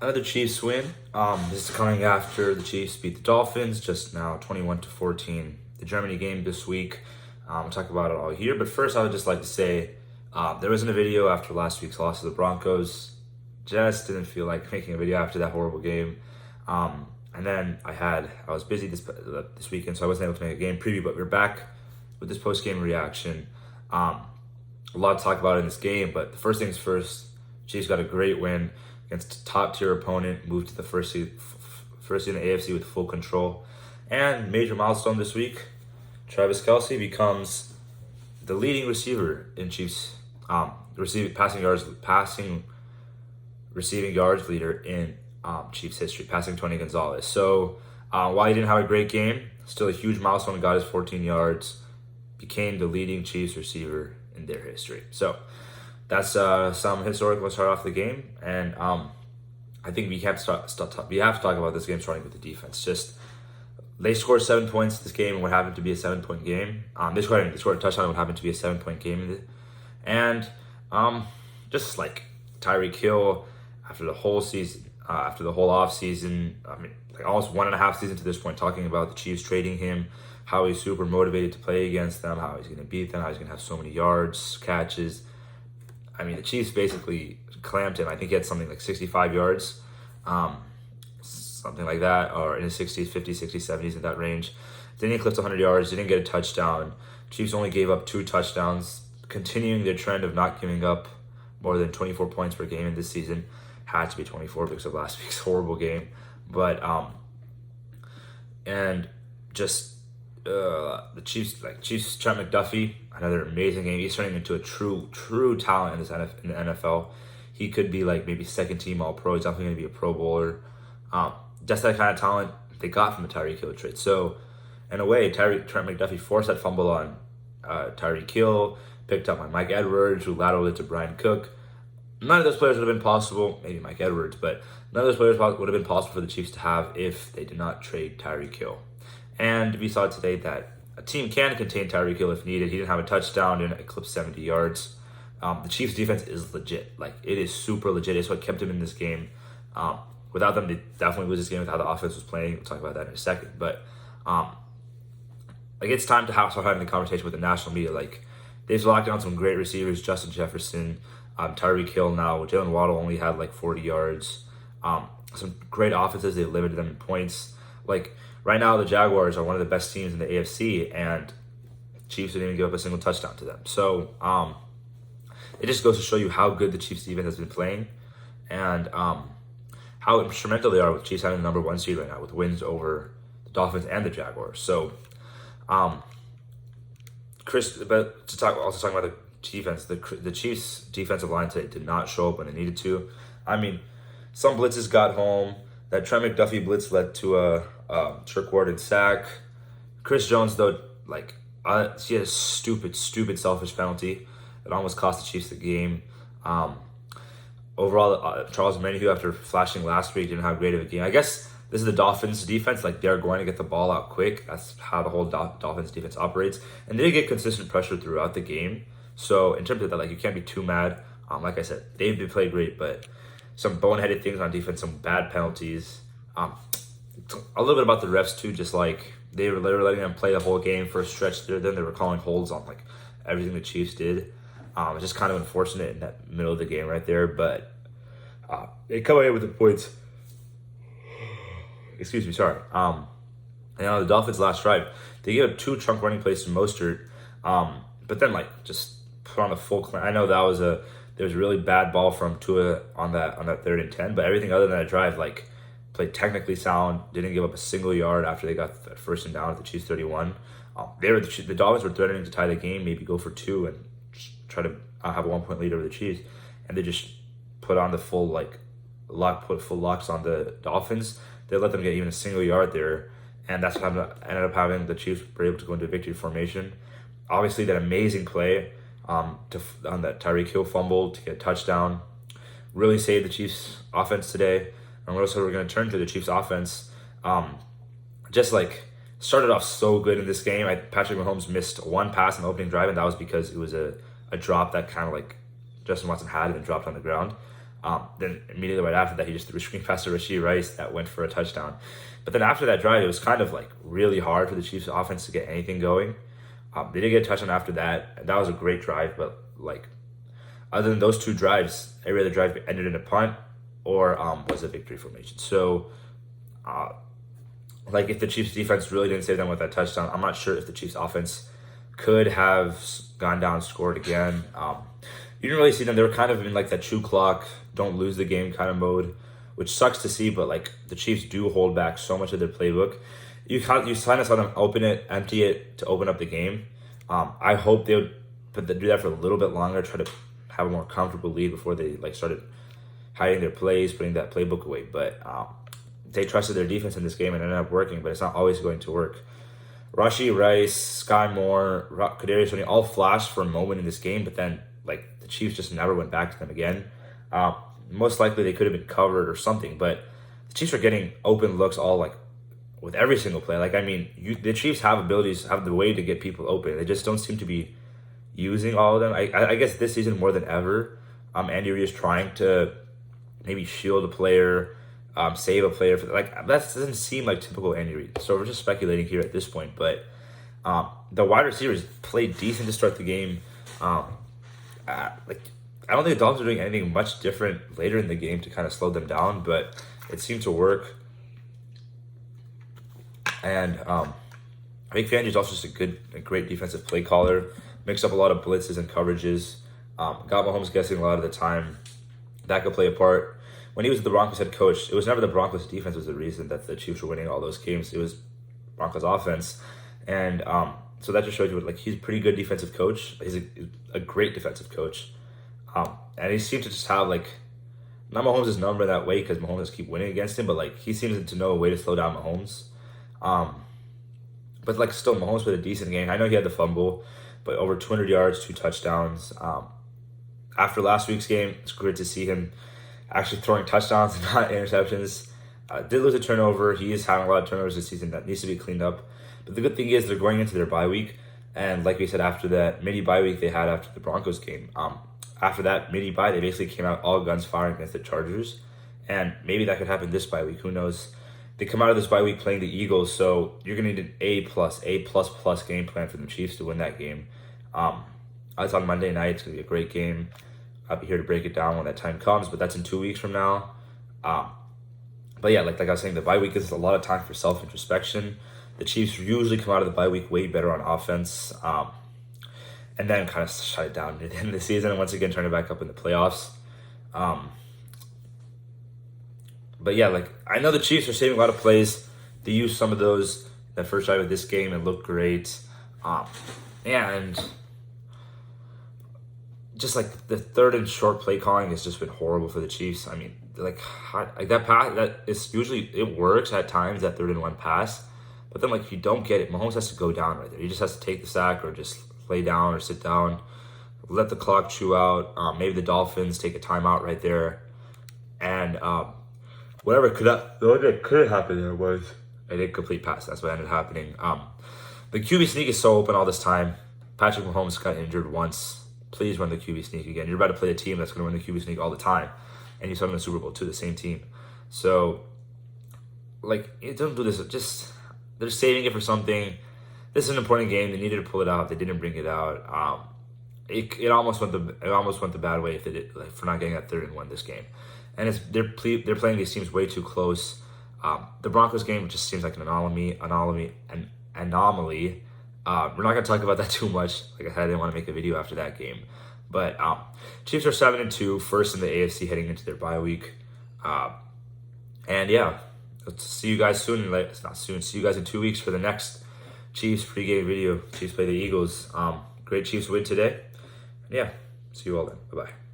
Another Chiefs win. This is coming after the Chiefs beat the Dolphins just now, 21-14. The Germany game this week. We'll talk about it all here. But first, I would just like to say there wasn't a video after last week's loss to the Broncos. Just didn't feel like making a video after that horrible game. And then I was busy this weekend, so I wasn't able to make a game preview. But we're back with this post-game reaction. A lot to talk about in this game, but the first things first. Chiefs got a great win against a top-tier opponent, moved to the first seed in the AFC with full control. And major milestone this week, Travis Kelce becomes the leading receiver in Chiefs receiving yards leader in Chiefs history, passing Tony Gonzalez. So while he didn't have a great game, still a huge milestone. Got his 14 yards, became the leading Chiefs receiver in their history. So that's some historical. Let's start off the game, and I think we have to talk about this game starting with the defense. Just they scored 7 points this game, and what happened to be a 7-point game. They scored a touchdown, and what happened to be a 7-point game, and just like Tyreek Hill after the whole season, after the whole off season. I mean, like almost 1.5 seasons to this point, talking about the Chiefs trading him, how he's super motivated to play against them, how he's going to beat them, how he's going to have so many yards, catches. I mean, the Chiefs basically clamped him. I think he had something like 65 yards, something like that, or in his 60s, 50s, 60s, 70s, in that range. Then he clipped 100 yards, didn't get a touchdown. Chiefs only gave up 2 touchdowns, continuing their trend of not giving up more than 24 points per game in this season. Had to be 24 because of last week's horrible game. But, and just the Chiefs, Trent McDuffie, another amazing game. He's turning into a true talent in the NFL. He could be like maybe second team All Pro. He's definitely going to be a Pro Bowler. Just that kind of talent they got from the Tyreek Hill trade. So, in a way, Trent McDuffie forced that fumble on Tyreek Hill, picked up by Mike Edwards, who lateraled it to Brian Cook. None of those players would have been possible, maybe Mike Edwards, but none of those players would have been possible for the Chiefs to have if they did not trade Tyreek Hill. And we saw today that a team can contain Tyreek Hill if needed. He didn't have a touchdown, didn't eclipse 70 yards. The Chiefs' defense is legit. Like, it is super legit. It's what kept him in this game. Without them, they definitely lose this game with how the offense was playing. We'll talk about that in a second. But, it's time to start having the conversation with the national media. Like, they've locked down some great receivers, Justin Jefferson, Tyreek Hill now. Jalen Waddle only had like 40 yards. Some great offenses. They limited them in points. Like, right now, the Jaguars are one of the best teams in the AFC, and Chiefs didn't even give up a single touchdown to them. So, it just goes to show you how good the Chiefs defense has been playing, and how instrumental they are with Chiefs having the number 1 seed right now with wins over the Dolphins and the Jaguars. So, talking about the defense, the Chiefs' defensive line today did not show up when they needed to. I mean, some blitzes got home. That Trent McDuffie blitz led to a Trick Ward and sack. Chris Jones, though, he had a stupid selfish penalty that almost cost the Chiefs the game. Overall, Charles Omenihu, after flashing last week, didn't have great of a game. I guess this is the Dolphins' defense. Like, they're going to get the ball out quick. That's how the whole Dolphins' defense operates. And they get consistent pressure throughout the game. So, in terms of that, you can't be too mad. Like I said, they've been played great, but some boneheaded things on defense, some bad penalties. A little bit about the refs, too. Just they were letting them play the whole game for a stretch. Then they were calling holds on everything the Chiefs did. It's just kind of unfortunate in that middle of the game right there, but they come away with the points. Excuse me, sorry. And on the Dolphins' last drive, they gave up 2 chunk running plays to Mostert, but then just put on the full clamp. I know there was a really bad ball from Tua on that 3rd and 10, but everything other than that drive, played technically sound, didn't give up a single yard after they got that 1st and down at the Chiefs 31. The Dolphins were threatening to tie the game, maybe go for 2 and try to have a 1-point lead over the Chiefs, and they just put on the full full locks on the Dolphins. They let them get even a single yard there, and that's what ended up having the Chiefs were able to go into victory formation. Obviously, that amazing play on that Tyreek Hill fumble to get a touchdown really saved the Chiefs' offense today. And we're going to turn to the Chiefs' offense. Started off so good in this game. Patrick Mahomes missed 1 pass in the opening drive, and that was because it was a drop that kind of Justin Watson had and then dropped on the ground. Then immediately right after that, he just threw a screen pass to Rashee Rice that went for a touchdown. But then after that drive, it was kind of like really hard for the Chiefs offense to get anything going. They did get a touchdown after that, and that was a great drive. But like, other than those two drives, every other drive ended in a punt or was a victory formation. So, like, if the Chiefs defense really didn't save them with that touchdown, I'm not sure if the Chiefs offense could have gone down, scored again. You didn't really see them. They were kind of in like that chew clock, don't lose the game kind of mode, which sucks to see. But like, the Chiefs do hold back so much of their playbook. You kind of saw them open it, empty it to open up the game. I hope they would do that for a little bit longer, try to have a more comfortable lead before they like started hiding their plays, putting that playbook away. But they trusted their defense in this game and it ended up working. But it's not always going to work. Rashee Rice, Sky Moore, Kadarius Toney all flashed for a moment in this game, but then like the Chiefs just never went back to them again. Most likely they could have been covered or something, but the Chiefs are getting open looks all like with every single play. Like, I mean, the Chiefs have abilities, have the way to get people open. They just don't seem to be using all of them. I guess this season more than ever, Andy Reid is trying to maybe shield a player, save a player. That doesn't seem like typical Andy Reid. So we're just speculating here at this point. But the wide receivers played decent to start the game. I don't think the Dolphins are doing anything much different later in the game to kind of slow them down, but it seemed to work. And I think Fangio is also just a great defensive play caller. Mixed up a lot of blitzes and coverages. Got Mahomes guessing a lot of the time. That could play a part. When he was the Broncos head coach, it was never the Broncos defense was the reason that the Chiefs were winning all those games. It was Broncos offense. And so that just shows you, like, he's a pretty good defensive coach. He's a great defensive coach. And he seemed to just have, like, not Mahomes' number that way because Mahomes keep winning against him, but, like, he seems to know a way to slow down Mahomes. But, like, still, Mahomes played a decent game. I know he had the fumble, but over 200 yards, 2 touchdowns. After last week's game, it's great to see him actually throwing touchdowns and not interceptions. Did lose a turnover. He is having a lot of turnovers this season that needs to be cleaned up. But the good thing is they're going into their bye week. And like we said, after that mini bye week they had after the Broncos game, after that mini bye, they basically came out all guns firing against the Chargers. And maybe that could happen this bye week. Who knows? They come out of this bye week playing the Eagles, so you're going to need an A++ game plan for the Chiefs to win that game. It's on Monday night. It's going to be a great game. I'll be here to break it down when that time comes, but that's in 2 weeks from now. But yeah, like I was saying, the bye week is a lot of time for self-introspection. The Chiefs usually come out of the bye week way better on offense, and then kind of shut it down at the end of the season and once again turn it back up in the playoffs. But yeah, like, I know the Chiefs are saving a lot of plays. They used some of those that first drive of this game and looked great. And just like the third and short play calling has just been horrible for the Chiefs. I mean, like that pass, that is usually, it works at times, that 3rd and 1 pass. But then, like, if you don't get it, Mahomes has to go down right there. He just has to take the sack or just lay down or sit down, let the clock chew out. Maybe the Dolphins take a timeout right there. And whatever could have happened there was an incomplete pass. That's what ended up happening. The QB sneak is so open all this time. Patrick Mahomes got injured once. Please run the QB sneak again. You're about to play a team that's going to run the QB sneak all the time. And you saw them in the Super Bowl too, the same team. So, like, don't do this. Just, they're saving it for something. This is an important game. They needed to pull it out. They didn't bring it out. It almost went the bad way if they did, like, for not getting that 3rd and 1 this game. And they're playing these teams way too close. The Broncos game just seems like an anomaly. We're not going to talk about that too much. Like I said, I didn't want to make a video after that game. But Chiefs are 7-2, first in the AFC heading into their bye week. And yeah, let's see you guys soon. It's not soon. See you guys in 2 weeks for the next Chiefs pregame video. Chiefs play the Eagles. Great Chiefs win today. And yeah, see you all then. Bye-bye.